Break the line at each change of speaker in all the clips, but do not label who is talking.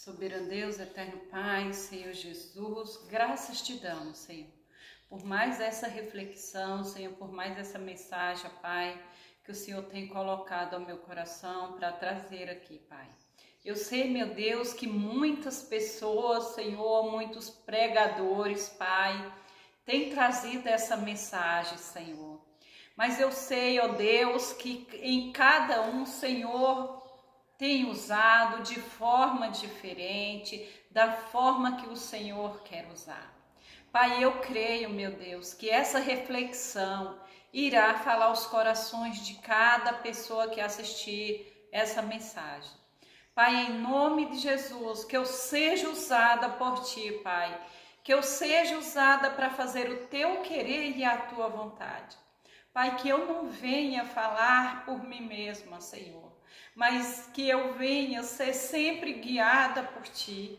Soberano Deus, eterno Pai, Senhor Jesus, graças te damos, Senhor, por mais essa reflexão, Senhor, por mais essa mensagem, Pai, que o Senhor tem colocado ao meu coração para trazer aqui, Pai. Eu sei, meu Deus, que muitas pessoas, Senhor, muitos pregadores, Pai, têm trazido essa mensagem, Senhor. Mas eu sei, ó Deus, que em cada um, Senhor, tem usado de forma diferente, da forma que o Senhor quer usar. Pai, eu creio, meu Deus, que essa reflexão irá falar aos corações de cada pessoa que assistir essa mensagem. Pai, em nome de Jesus, que eu seja usada por Ti, Pai, que eu seja usada para fazer o Teu querer e a Tua vontade. Pai, que eu não venha falar por mim mesma, Senhor, mas que eu venha ser sempre guiada por Ti.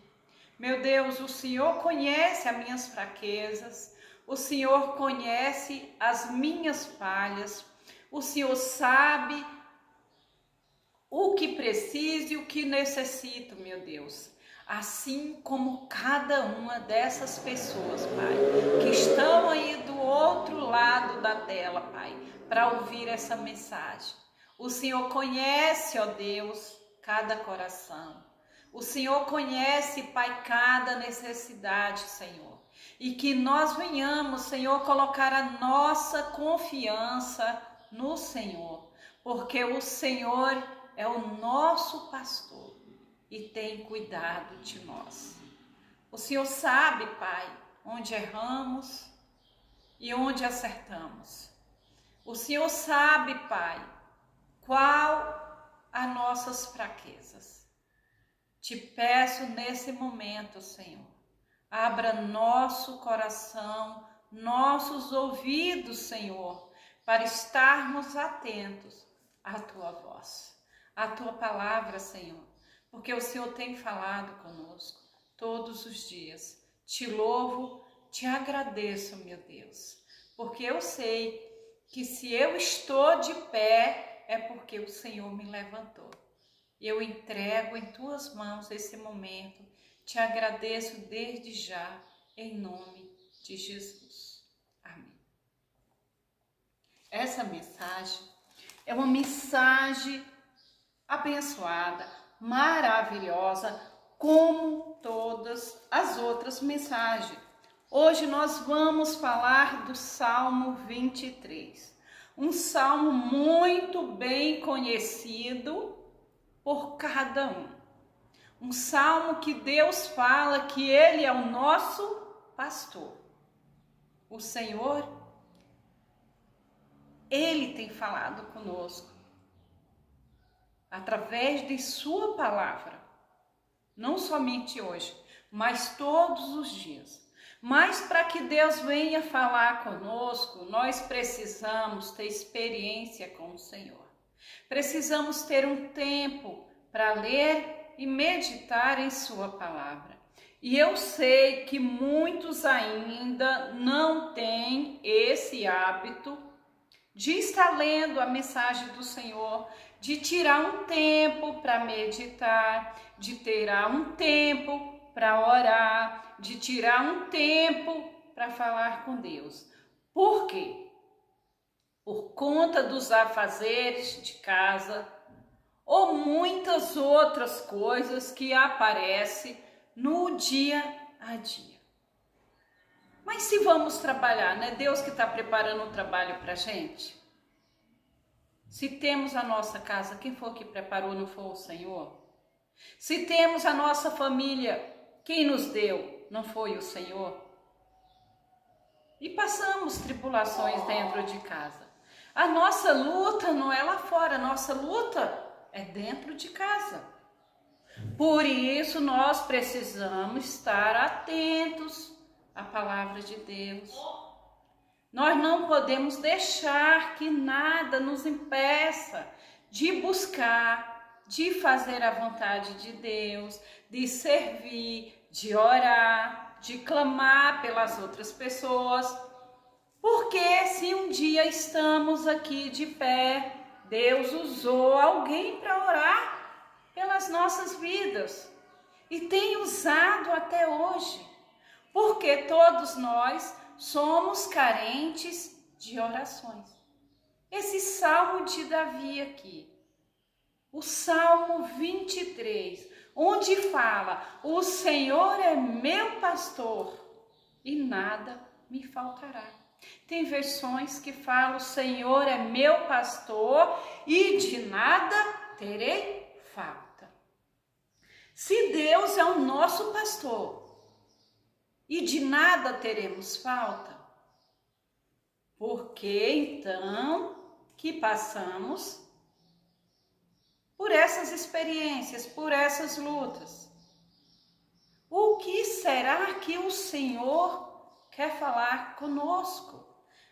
Meu Deus, o Senhor conhece as minhas fraquezas, o Senhor conhece as minhas falhas, o Senhor sabe o que preciso e o que necessito, meu Deus. Assim como cada uma dessas pessoas, Pai, que estão aí do outro lado da tela, Pai, para ouvir essa mensagem. O Senhor conhece, ó Deus, cada coração. O Senhor conhece, Pai, cada necessidade, Senhor. E que nós venhamos, Senhor, colocar a nossa confiança no Senhor. Porque o Senhor é o nosso pastor e tem cuidado de nós. O Senhor sabe, Pai, onde erramos e onde acertamos. O Senhor sabe, Pai, qual as nossas fraquezas. Te peço nesse momento, Senhor, abra nosso coração, nossos ouvidos, Senhor, para estarmos atentos à Tua voz, à Tua palavra, Senhor, porque o Senhor tem falado conosco todos os dias. Te louvo, te agradeço, meu Deus, porque eu sei que se eu estou de pé é porque o Senhor me levantou. Eu entrego em Tuas mãos esse momento, te agradeço desde já, em nome de Jesus. Amém. Essa mensagem é uma mensagem abençoada, maravilhosa, como todas as outras mensagens. Hoje nós vamos falar do Salmo 23, um salmo muito bem conhecido por cada um salmo que Deus fala que Ele é o nosso pastor. O Senhor, Ele tem falado conosco através de Sua palavra, não somente hoje, mas todos os dias. Mas para que Deus venha falar conosco, nós precisamos ter experiência com o Senhor. Precisamos ter um tempo para ler e meditar em Sua palavra. E eu sei que muitos ainda não têm esse hábito de estar lendo a mensagem do Senhor, de tirar um tempo para meditar, de tirar um tempo para orar, de tirar um tempo para falar com Deus. Por quê? Por conta dos afazeres de casa ou muitas outras coisas que aparecem no dia a dia. Mas se vamos trabalhar, não é Deus que está preparando o trabalho para a gente? Se temos a nossa casa, quem foi que preparou, não foi o Senhor? Se temos a nossa família, quem nos deu, não foi o Senhor? E passamos tribulações dentro de casa. A nossa luta não é lá fora, a nossa luta é dentro de casa. Por isso nós precisamos estar atentos à palavra de Deus. Nós não podemos deixar que nada nos impeça de buscar, de fazer a vontade de Deus, de servir, de orar, de clamar pelas outras pessoas. Porque se um dia estamos aqui de pé, Deus usou alguém para orar pelas nossas vidas. e tem usado até hoje, porque todos nós somos carentes de orações. Esse Salmo de Davi aqui, o Salmo 23, onde fala: o Senhor é meu pastor e nada me faltará. Tem versões que falam: o Senhor é meu pastor e de nada terei falta. Se Deus é o nosso pastor e de nada teremos falta, por que então que passamos por essas experiências, por essas lutas? O que será que o Senhor quer falar conosco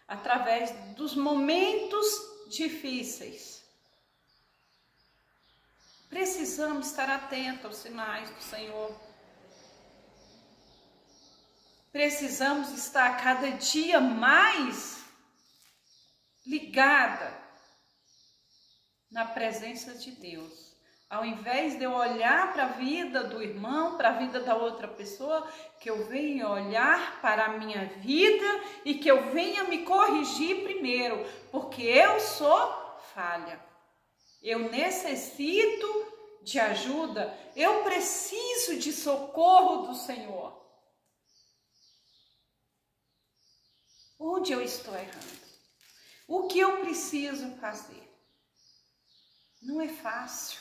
através dos momentos difíceis? Precisamos estar atentos aos sinais do Senhor. Precisamos estar cada dia mais ligada na presença de Deus. Ao invés de eu olhar para a vida do irmão, para a vida da outra pessoa, que eu venha olhar para a minha vida e que eu venha me corrigir primeiro, porque eu sou falha. Eu necessito de ajuda, eu preciso de socorro do Senhor. Onde eu estou errando? O que eu preciso fazer? Não é fácil.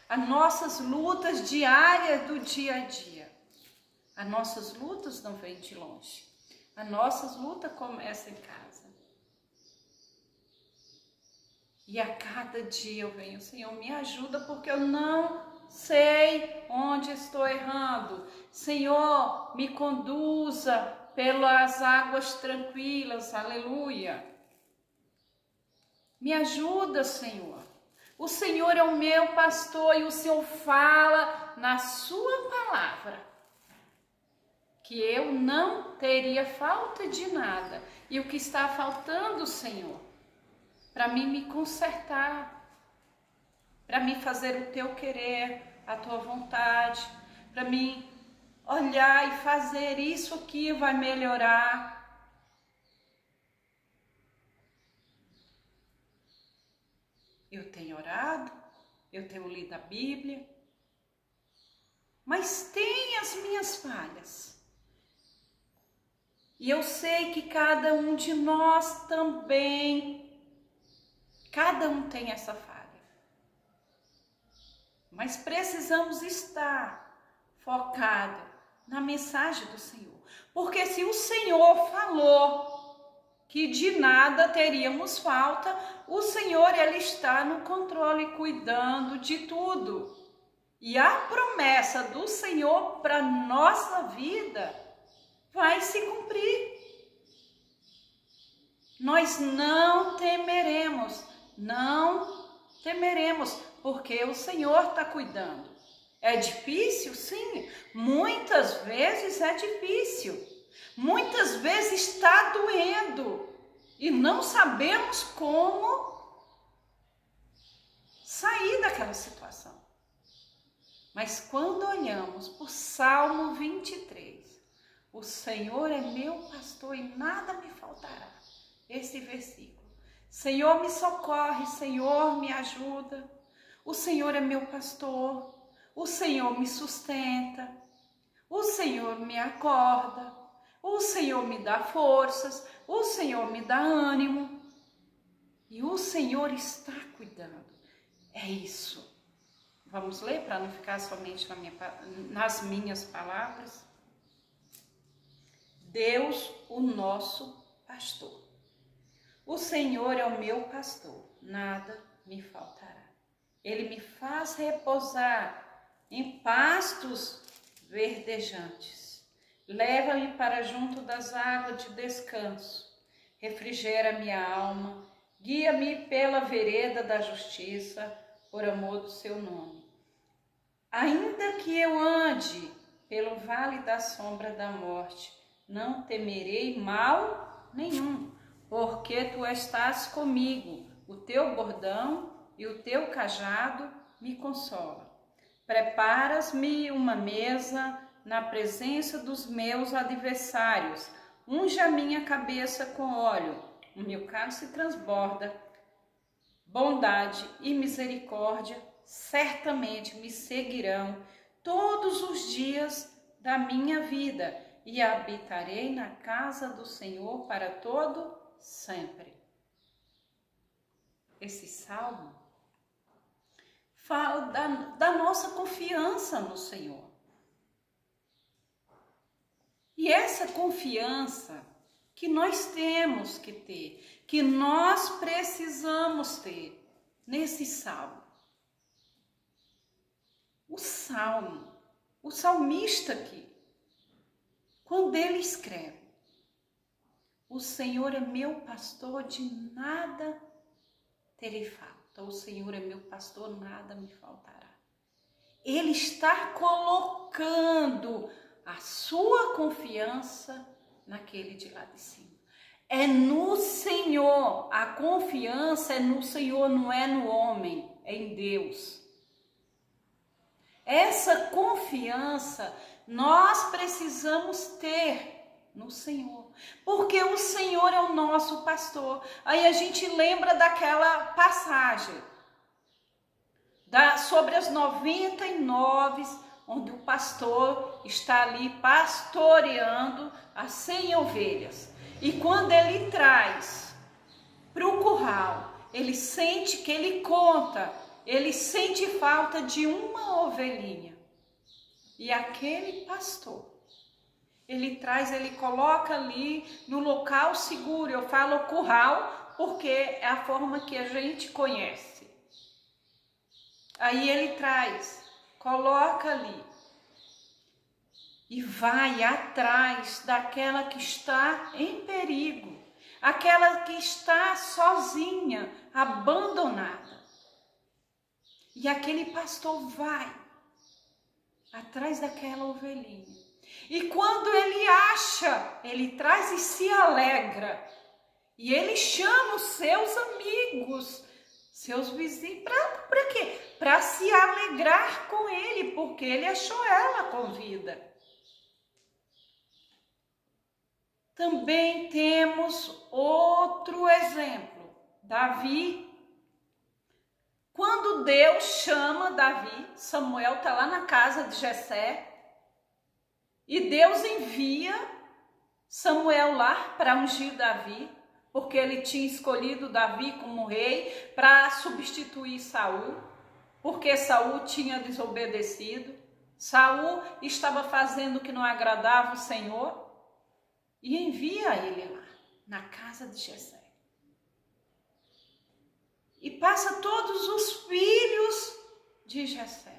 As nossas lutas diárias do dia a dia, as nossas lutas não vêm de longe. As nossas lutas começam em casa. E a cada dia eu venho: Senhor, me ajuda, porque eu não sei onde estou errando. Senhor, me conduza pelas águas tranquilas, aleluia. Me ajuda, Senhor. O Senhor é o meu pastor e o Senhor fala na sua palavra que eu não teria falta de nada. E o que está faltando, Senhor, para mim me consertar, para mim fazer o teu querer, a tua vontade, para mim olhar e fazer isso aqui vai melhorar. Eu tenho orado, eu tenho lido a Bíblia, mas tem as minhas falhas. E eu sei que cada um de nós também, cada um tem essa falha. Mas precisamos estar focados na mensagem do Senhor. Porque se o Senhor falou que de nada teríamos falta, o Senhor, Ele está no controle, cuidando de tudo. E a promessa do Senhor para nossa vida vai se cumprir. Nós não temeremos, porque o Senhor está cuidando. É difícil? Sim, muitas vezes é difícil. Muitas vezes está doendo e não sabemos como sair daquela situação. Mas quando olhamos para o Salmo 23, o Senhor é meu pastor e nada me faltará. Esse versículo. Senhor, me socorre, Senhor, me ajuda. O Senhor é meu pastor, o Senhor me sustenta, o Senhor me acorda. O Senhor me dá forças, o Senhor me dá ânimo e o Senhor está cuidando. É isso. Vamos ler para não ficar somente nas minhas palavras? Deus, o nosso pastor. O Senhor é o meu pastor, nada me faltará. Ele me faz repousar em pastos verdejantes. Leva-me para junto das águas de descanso, refrigera minha alma, guia-me pela vereda da justiça, por amor do seu nome. Ainda que eu ande pelo vale da sombra da morte, não temerei mal nenhum, porque tu estás comigo, o teu bordão e o teu cajado me consolam. Preparas-me uma mesa na presença dos meus adversários. Unge a minha cabeça com óleo. O meu cálice transborda. Bondade e misericórdia certamente me seguirão todos os dias da minha vida e habitarei na casa do Senhor para todo sempre. Esse salmo fala da nossa confiança no Senhor. E essa confiança que nós temos que ter, que nós precisamos ter nesse salmo. O salmista aqui, quando ele escreve, o Senhor é meu pastor, de nada terei falta. O Senhor é meu pastor, nada me faltará. Ele está colocando a sua confiança naquele de lá de cima. É no Senhor, a confiança é no Senhor, não é no homem, é em Deus. Essa confiança nós precisamos ter no Senhor, porque o Senhor é o nosso pastor. Aí a gente lembra daquela passagem sobre as 99, onde o pastor está ali pastoreando as 100 ovelhas. E quando ele traz para o curral, ele sente que ele sente falta de uma ovelhinha. E aquele pastor, ele coloca ali no local seguro. Eu falo curral porque é a forma que a gente conhece. Aí ele coloca ali e vai atrás daquela que está em perigo, aquela que está sozinha, abandonada. E aquele pastor vai atrás daquela ovelhinha. E quando ele acha, ele traz e se alegra. E ele chama os seus amigos, seus vizinhos, para quê? Para se alegrar com ele, porque ele achou ela com vida. Também temos outro exemplo, Davi. Quando Deus chama Davi, Samuel está lá na casa de Jessé, e Deus envia Samuel lá para ungir Davi, porque ele tinha escolhido Davi como rei para substituir Saul, porque Saul tinha desobedecido. Saul estava fazendo o que não agradava o Senhor e envia ele lá na casa de Jessé. E passa todos os filhos de Jessé,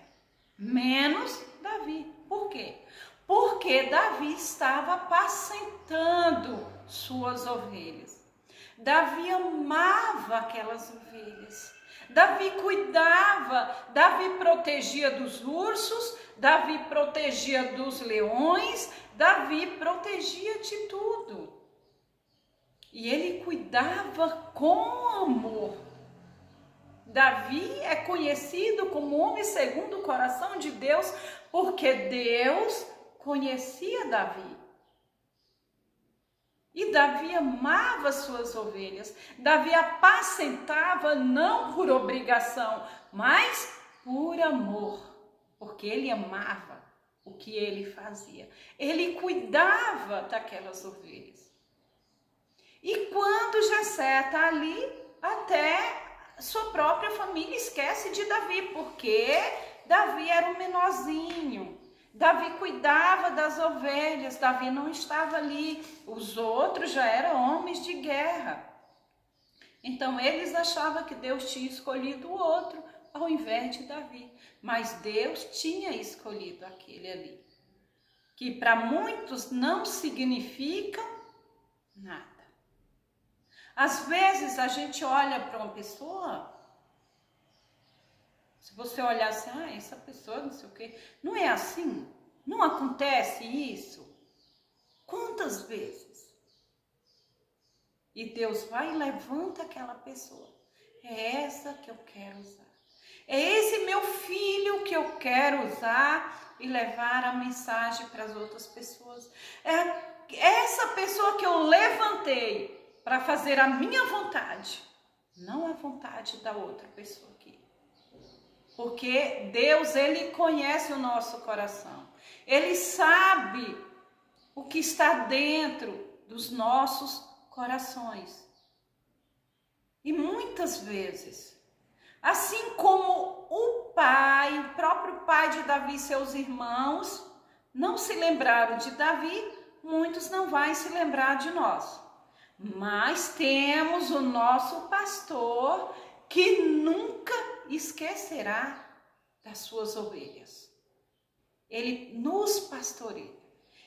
menos Davi. Por quê? Porque Davi estava apacentando suas ovelhas. Davi amava aquelas ovelhas. Davi cuidava, Davi protegia dos ursos, Davi protegia dos leões, Davi protegia de tudo. E ele cuidava com amor. Davi é conhecido como homem segundo o coração de Deus, porque Deus conhecia Davi. E Davi amava suas ovelhas. Davi apacentava não por obrigação, mas por amor, porque ele amava o que ele fazia. Ele cuidava daquelas ovelhas. E quando Jessé está ali, até sua própria família esquece de Davi, porque Davi era um menorzinho. Davi cuidava das ovelhas, Davi não estava ali. Os outros já eram homens de guerra. Então eles achavam que Deus tinha escolhido o outro ao invés de Davi. Mas Deus tinha escolhido aquele ali, que para muitos não significa nada. Às vezes a gente olha para uma pessoa, se você olhar assim, essa pessoa não sei o quê, não é assim? Não acontece isso? Quantas vezes? E Deus vai e levanta aquela pessoa. É essa que eu quero usar. É esse meu filho que eu quero usar e levar a mensagem para as outras pessoas. É essa pessoa que eu levantei para fazer a minha vontade, não a vontade da outra pessoa aqui. Porque Deus, Ele conhece o nosso coração. Ele sabe o que está dentro dos nossos corações. E muitas vezes, assim como o pai, o próprio pai de Davi e seus irmãos, não se lembraram de Davi, muitos não vão se lembrar de nós. Mas temos o nosso pastor que nunca esquecerá das suas ovelhas. Ele nos pastoreia.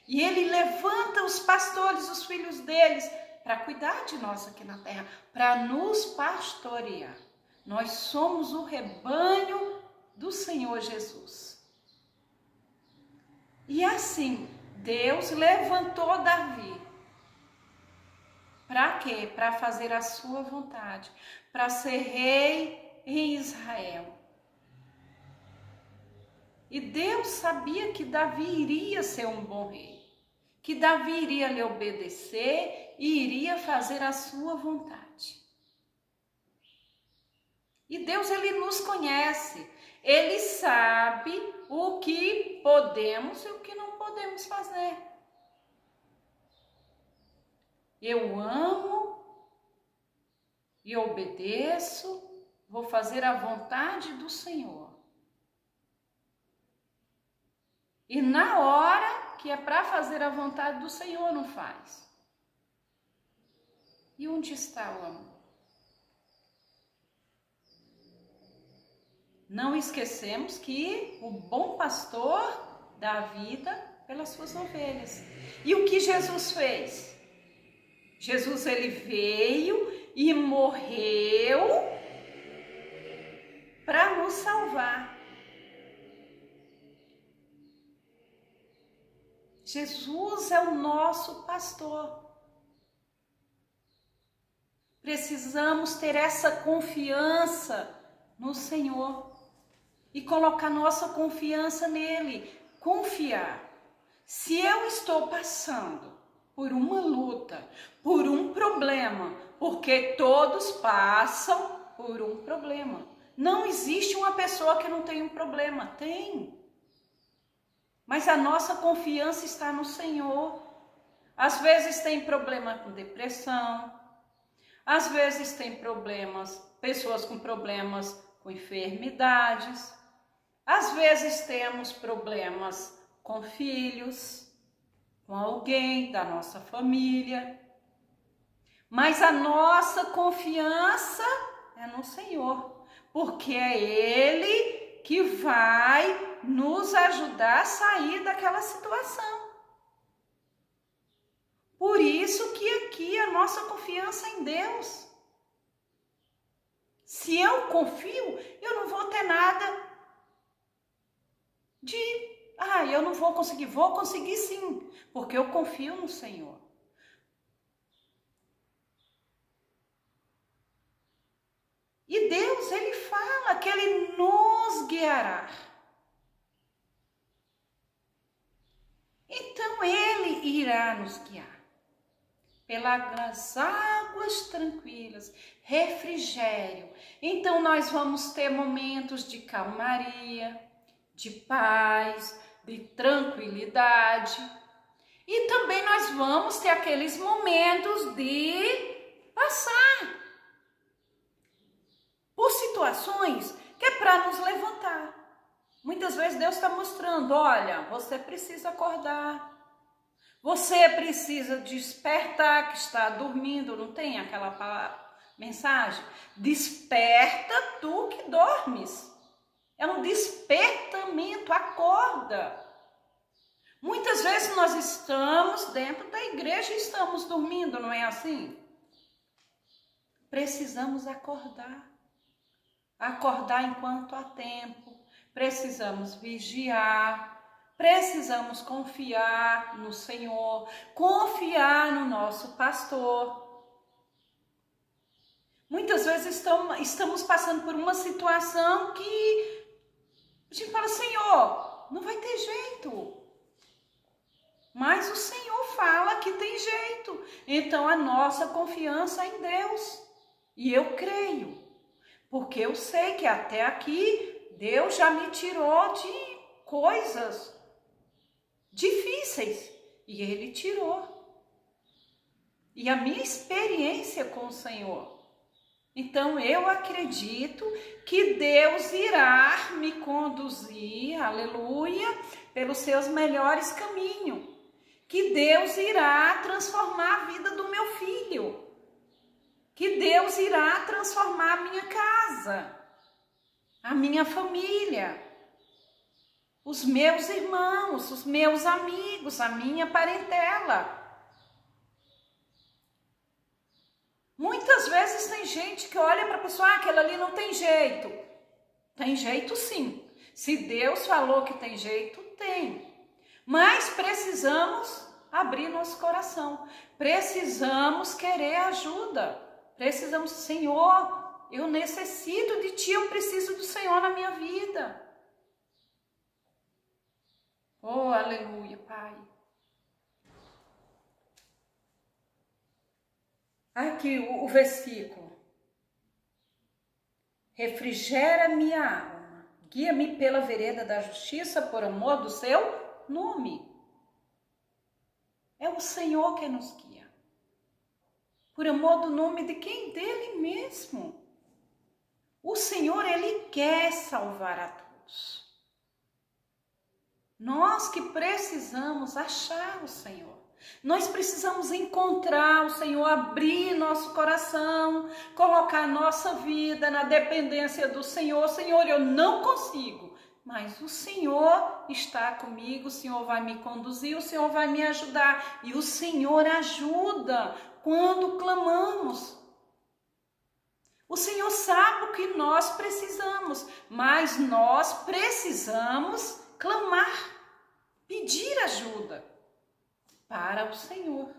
E ele levanta os pastores, os filhos deles, para cuidar de nós aqui na terra, para nos pastorear. Nós somos o rebanho do Senhor Jesus. E assim, Deus levantou Davi. Para quê? Para fazer a sua vontade, para ser rei em Israel. E Deus sabia que Davi iria ser um bom rei, que Davi iria lhe obedecer e iria fazer a sua vontade. E Deus, Ele nos conhece, Ele sabe o que podemos e o que não podemos fazer. Eu amo e obedeço, vou fazer a vontade do Senhor. E na hora que é para fazer a vontade do Senhor, não faz. E onde está o amor? Não esquecemos que o bom pastor dá a vida pelas suas ovelhas. E o que Jesus fez? Jesus, ele veio e morreu para nos salvar. Jesus é o nosso pastor. Precisamos ter essa confiança no Senhor e colocar nossa confiança nele. Confiar. Se eu estou passando por uma luta, por um problema, porque todos passam por um problema. Não existe uma pessoa que não tem um problema. Tem. Mas a nossa confiança está no Senhor. Às vezes tem problema com depressão. Às vezes tem problemas, pessoas com problemas com enfermidades. Às vezes temos problemas com filhos, com alguém da nossa família. Mas a nossa confiança é no Senhor, porque é Ele que vai nos ajudar a sair daquela situação. Por isso que aqui a nossa confiança é em Deus. Se eu confio, eu não vou ter nada de, eu não vou conseguir. Vou conseguir sim, porque eu confio no Senhor. E Deus, Ele fala que Ele nos guiará. Então Ele irá nos guiar pelas águas tranquilas, refrigério. Então nós vamos ter momentos de calmaria, de paz, de tranquilidade. E também nós vamos ter aqueles momentos de passar por situações que é para nos levantar. Muitas vezes Deus está mostrando, olha, você precisa acordar. Você precisa despertar, que está dormindo, não tem aquela mensagem? Desperta tu que dormes. É um despertamento, acorda. Muitas vezes nós estamos dentro da igreja e estamos dormindo, não é assim? Precisamos acordar. Acordar enquanto há tempo. Precisamos vigiar. Precisamos confiar no Senhor, confiar no nosso pastor. Muitas vezes estamos passando por uma situação que a gente fala, Senhor, não vai ter jeito. Mas o Senhor fala que tem jeito. Então a nossa confiança é em Deus. E eu creio. Porque eu sei que até aqui Deus já me tirou de coisas difíceis. E Ele tirou. E a minha experiência com o Senhor. Então eu acredito que Deus irá me conduzir, aleluia, pelos seus melhores caminhos. Que Deus irá transformar a vida do meu filho. Que Deus irá transformar a minha casa, a minha família, os meus irmãos, os meus amigos, a minha parentela. Muitas vezes tem gente que olha para a pessoa, aquela ali não tem jeito. Tem jeito sim. Se Deus falou que tem jeito, tem. Mas precisamos abrir nosso coração. Precisamos querer ajuda. Precisamos, Senhor, eu necessito de Ti, eu preciso do Senhor na minha vida. Oh, aleluia, Pai. Aqui o versículo. Refrigera minha alma, guia-me pela vereda da justiça por amor do seu nome. É o Senhor que nos guia. Por amor do nome de quem? Dele mesmo. O Senhor, Ele quer salvar a todos. Nós que precisamos achar o Senhor. Nós precisamos encontrar o Senhor, abrir nosso coração, colocar nossa vida na dependência do Senhor. Senhor, eu não consigo, mas o Senhor está comigo, o Senhor vai me conduzir, o Senhor vai me ajudar. E o Senhor ajuda quando clamamos. O Senhor sabe o que nós precisamos, mas nós precisamos clamar, pedir ajuda para o Senhor.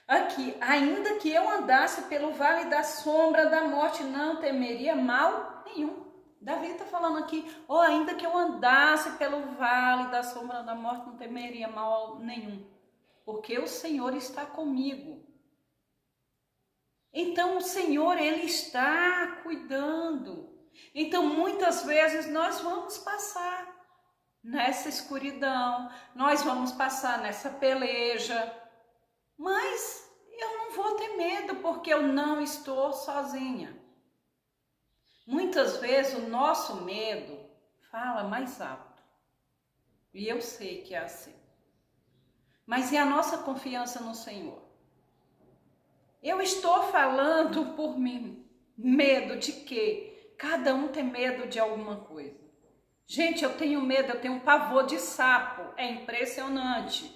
Aqui, ainda que eu andasse pelo vale da sombra da morte, não temeria mal nenhum. Davi está falando aqui, ainda que eu andasse pelo vale da sombra da morte, não temeria mal nenhum. Porque o Senhor está comigo. Então o Senhor, Ele está cuidando. Então muitas vezes nós vamos passar nessa escuridão, nós vamos passar nessa peleja, mas eu não vou ter medo porque eu não estou sozinha. Muitas vezes o nosso medo fala mais alto, e eu sei que é assim, mas e a nossa confiança no Senhor? Eu estou falando por mim, medo de quê? Cada um tem medo de alguma coisa. Gente, eu tenho medo, eu tenho um pavor de sapo, é impressionante.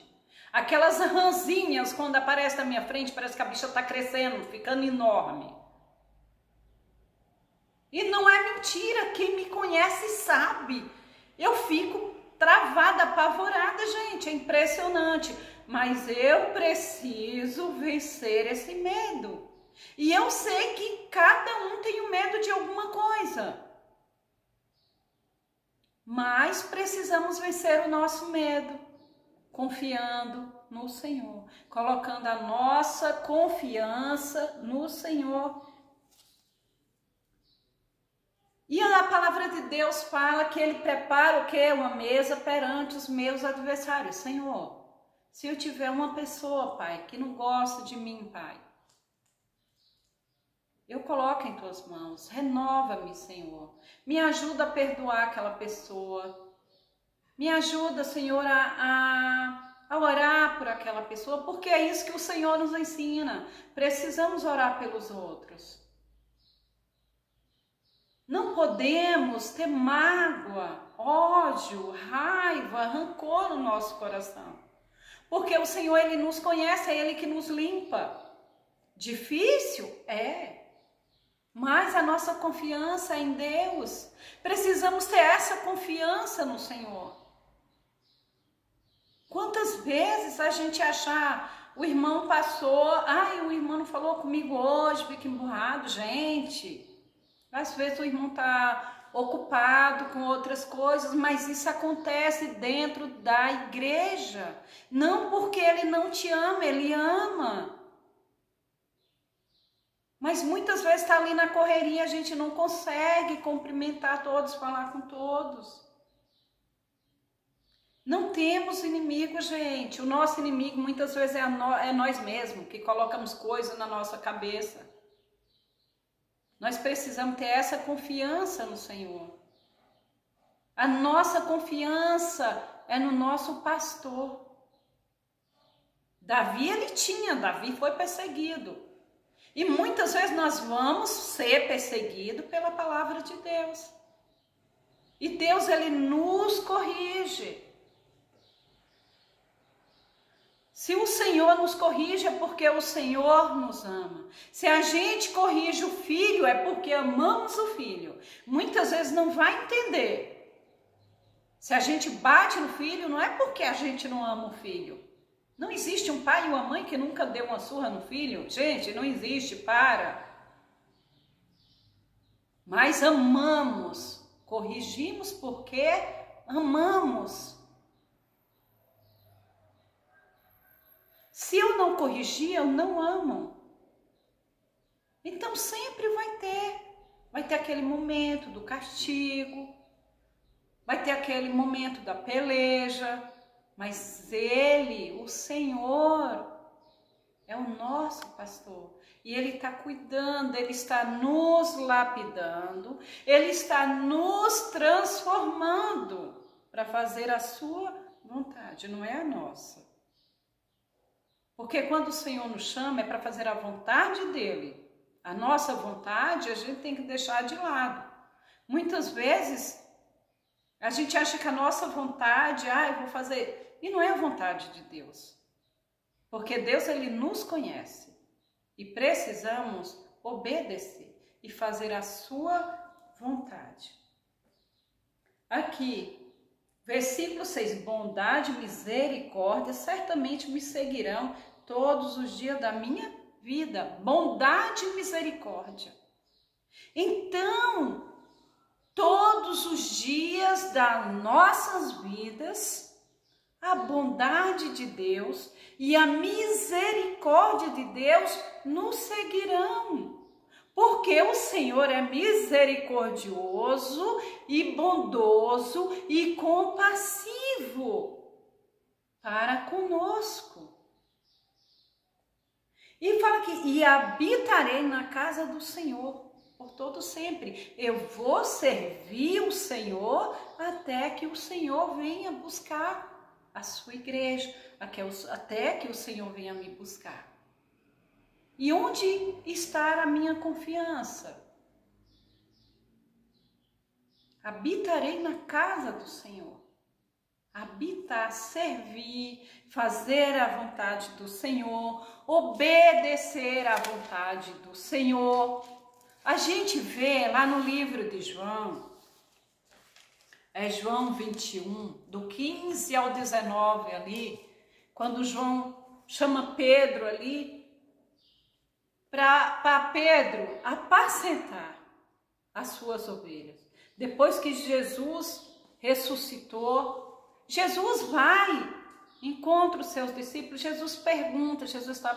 Aquelas rãzinhas, quando aparecem na minha frente, parece que a bicha está crescendo, ficando enorme. E não é mentira, quem me conhece sabe. Eu fico travada, apavorada, gente, é impressionante. Mas eu preciso vencer esse medo. E eu sei que cada um tem um medo de alguma coisa. Mas precisamos vencer o nosso medo, confiando no Senhor, colocando a nossa confiança no Senhor. E a palavra de Deus fala que Ele prepara o quê? Uma mesa perante os meus adversários. Senhor, se eu tiver uma pessoa, Pai, que não gosta de mim, Pai, eu coloco em Tuas mãos, renova-me, Senhor. Me ajuda a perdoar aquela pessoa. Me ajuda, Senhor, a orar por aquela pessoa, porque é isso que o Senhor nos ensina. Precisamos orar pelos outros. Não podemos ter mágoa, ódio, raiva, rancor no nosso coração. Porque o Senhor, Ele nos conhece, é Ele que nos limpa. Difícil? É. Mas a nossa confiança é em Deus. Precisamos ter essa confiança no Senhor. Quantas vezes a gente achar, o irmão passou, o irmão não falou comigo hoje, fica emburrado. Gente, às vezes o irmão está ocupado com outras coisas, mas isso acontece dentro da igreja. Não porque ele não te ama, ele ama. Mas muitas vezes está ali na correria, a gente não consegue cumprimentar todos, falar com todos. Não temos inimigo, gente. O nosso inimigo muitas vezes é nós mesmos, que colocamos coisas na nossa cabeça. Nós precisamos ter essa confiança no Senhor. A nossa confiança é no nosso pastor. Davi foi perseguido. E muitas vezes nós vamos ser perseguidos pela palavra de Deus. E Deus, ele nos corrige. Se o Senhor nos corrige, é porque o Senhor nos ama. Se a gente corrige o filho, é porque amamos o filho. Muitas vezes não vai entender. Se a gente bate no filho, não é porque a gente não ama o filho. Não existe um pai e uma mãe que nunca deu uma surra no filho. Gente, não existe, para. Mas amamos, corrigimos porque amamos. Se eu não corrigir, eu não amo. Então sempre vai ter aquele momento do castigo, vai ter aquele momento da peleja, mas Ele, o Senhor, é o nosso pastor. E Ele está cuidando, Ele está nos lapidando, Ele está nos transformando para fazer a sua vontade, não é a nossa. Porque quando o Senhor nos chama é para fazer a vontade dEle. A nossa vontade a gente tem que deixar de lado. Muitas vezes a gente acha que a nossa vontade, eu vou fazer... E não é a vontade de Deus. Porque Deus, ele nos conhece. E precisamos obedecer e fazer a sua vontade. Aqui, versículo 6. Bondade e misericórdia certamente me seguirão todos os dias da minha vida. Bondade e misericórdia. Então, todos os dias das nossas vidas, a bondade de Deus e a misericórdia de Deus nos seguirão. Porque o Senhor é misericordioso e bondoso e compassivo para conosco. E fala que e habitarei na casa do Senhor por todo sempre. Eu vou servir o Senhor até que o Senhor venha buscar a sua igreja, até que o Senhor venha me buscar. E onde está a minha confiança? Habitarei na casa do Senhor. Habitar, servir, fazer a vontade do Senhor, obedecer à vontade do Senhor. A gente vê lá no livro de João, João 21, do 15 ao 19 ali, quando João chama Pedro ali, para Pedro apacentar as suas ovelhas. Depois que Jesus ressuscitou, Jesus vai, encontra os seus discípulos, Jesus pergunta, Jesus está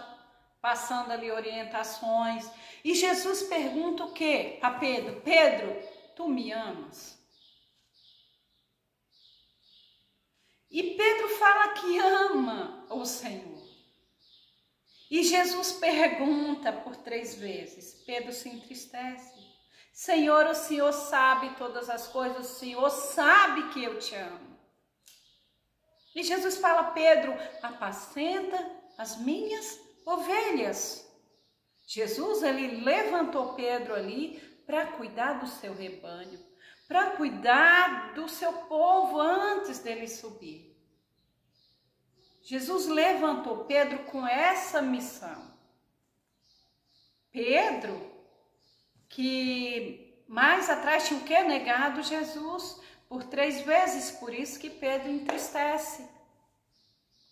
passando ali orientações, e Jesus pergunta o quê? A Pedro: Pedro, tu me amas? E Pedro fala que ama o Senhor. E Jesus pergunta por 3 vezes. Pedro se entristece. Senhor, o Senhor sabe todas as coisas, o Senhor sabe que eu te amo. E Jesus fala: Pedro, apacenta as minhas ovelhas. Jesus, ele levantou Pedro ali para cuidar do seu rebanho, para cuidar do seu povo antes dele subir. Jesus levantou Pedro com essa missão. Pedro, que mais atrás tinha o quê? Negado Jesus por 3 vezes, por isso que Pedro entristece.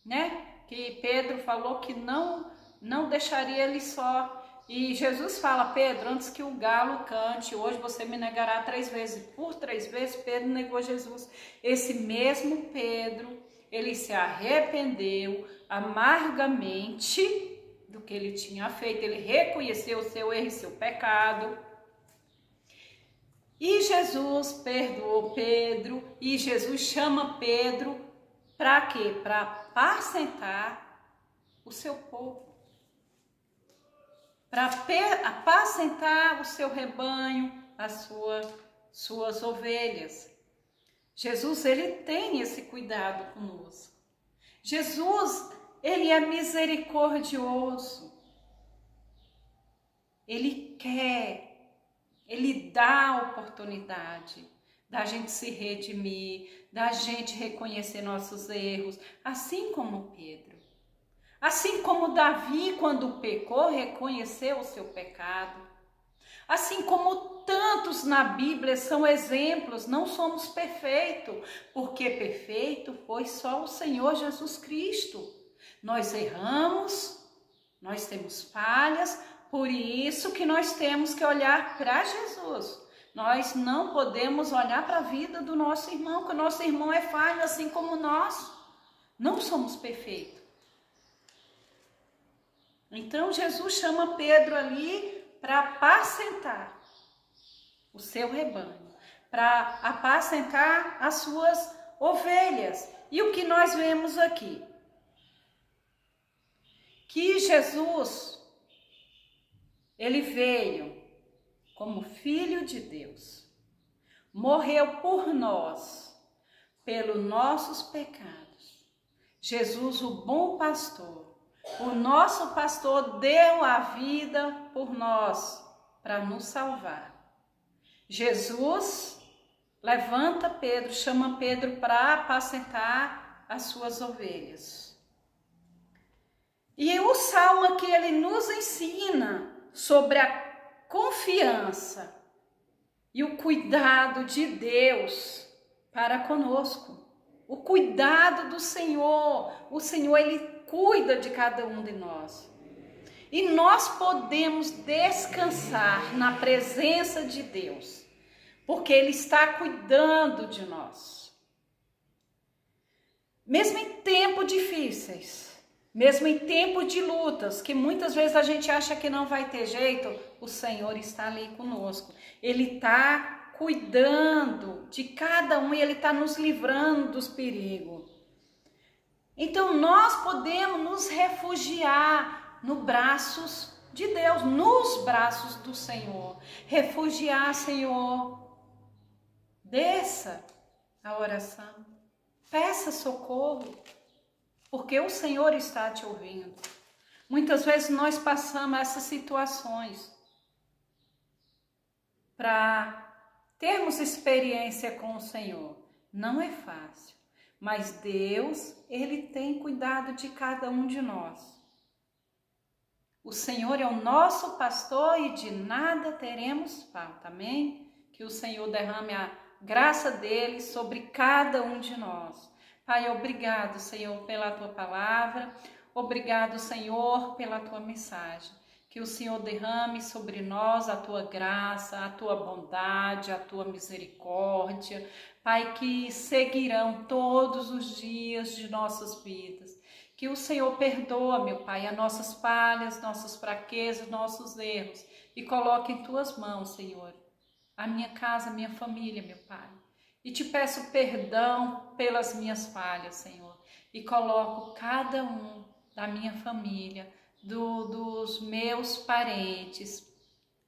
né? Que Pedro falou que não deixaria ele só. E Jesus fala: Pedro, antes que o galo cante, hoje você me negará 3 vezes. Por 3 vezes Pedro negou Jesus. Esse mesmo Pedro, ele se arrependeu amargamente do que ele tinha feito. Ele reconheceu o seu erro e seu pecado. E Jesus perdoou Pedro. E Jesus chama Pedro para quê? Para apacentar o seu povo. Para apacentar o seu rebanho, as suas ovelhas. Jesus, ele tem esse cuidado conosco. Jesus, ele é misericordioso. Ele quer, ele dá a oportunidade da gente se redimir, da gente reconhecer nossos erros, assim como Pedro. Assim como Davi, quando pecou, reconheceu o seu pecado. Assim como tantos na Bíblia são exemplos, não somos perfeitos, porque perfeito foi só o Senhor Jesus Cristo. Nós erramos, nós temos falhas, por isso que nós temos que olhar para Jesus. Nós não podemos olhar para a vida do nosso irmão, porque o nosso irmão é falho assim como nós. Não somos perfeitos. Então Jesus chama Pedro ali para apacentar o seu rebanho, para apacentar as suas ovelhas. E o que nós vemos aqui? Que Jesus, ele veio como Filho de Deus, morreu por nós, pelos nossos pecados. Jesus, o bom pastor, o nosso pastor, deu a vida por nós, para nos salvar. Jesus levanta Pedro, chama Pedro para apacentar as suas ovelhas. E o salmo aqui, ele nos ensina sobre a confiança e o cuidado de Deus para conosco. O cuidado do Senhor. O Senhor, ele cuida de cada um de nós. E nós podemos descansar na presença de Deus, porque Ele está cuidando de nós. Mesmo em tempos difíceis, mesmo em tempos de lutas, que muitas vezes a gente acha que não vai ter jeito, o Senhor está ali conosco. Ele está cuidando de cada um e Ele está nos livrando dos perigos. Então nós podemos nos refugiar nos braços de Deus, nos braços do Senhor. Refugiar, Senhor. Desça a oração. Peça socorro, porque o Senhor está te ouvindo. Muitas vezes nós passamos essas situações para termos experiência com o Senhor. Não é fácil. Mas Deus, Ele tem cuidado de cada um de nós. O Senhor é o nosso pastor e de nada teremos falta, amém? Que o Senhor derrame a graça dEle sobre cada um de nós. Pai, obrigado, Senhor, pela Tua palavra. Obrigado, Senhor, pela Tua mensagem. Que o Senhor derrame sobre nós a Tua graça, a Tua bondade, a Tua misericórdia. Pai, que seguirão todos os dias de nossas vidas. Que o Senhor perdoa, meu Pai, as nossas falhas, nossas fraquezas, nossos erros. E coloque em Tuas mãos, Senhor, a minha casa, a minha família, meu Pai. E te peço perdão pelas minhas falhas, Senhor. E coloco cada um da minha família, dos meus parentes,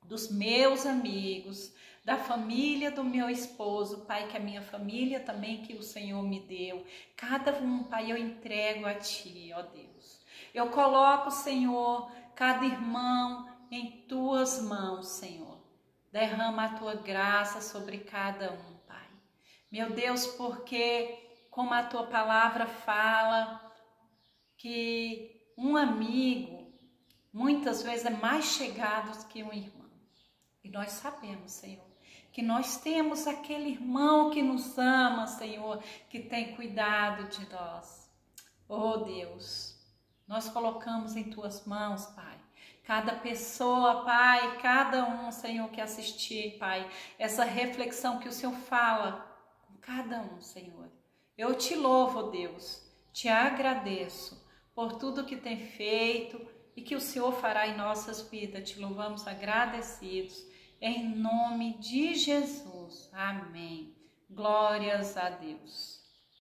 dos meus amigos, da família do meu esposo, Pai, que a minha família também que o Senhor me deu. Cada um, Pai, eu entrego a Ti, ó Deus. Eu coloco, Senhor, cada irmão em Tuas mãos, Senhor. Derrama a Tua graça sobre cada um, Pai. Meu Deus, porque como a Tua palavra fala, que um amigo muitas vezes é mais chegado que um irmão. E nós sabemos, Senhor, que nós temos aquele irmão que nos ama, Senhor, que tem cuidado de nós. Oh Deus, nós colocamos em Tuas mãos, Pai, cada pessoa, Pai, cada um, Senhor, que assistir, Pai, essa reflexão que o Senhor fala com cada um, Senhor. Eu Te louvo, Deus, Te agradeço por tudo que tem feito e que o Senhor fará em nossas vidas. Te louvamos agradecidos, em nome de Jesus. Amém. Glórias a Deus.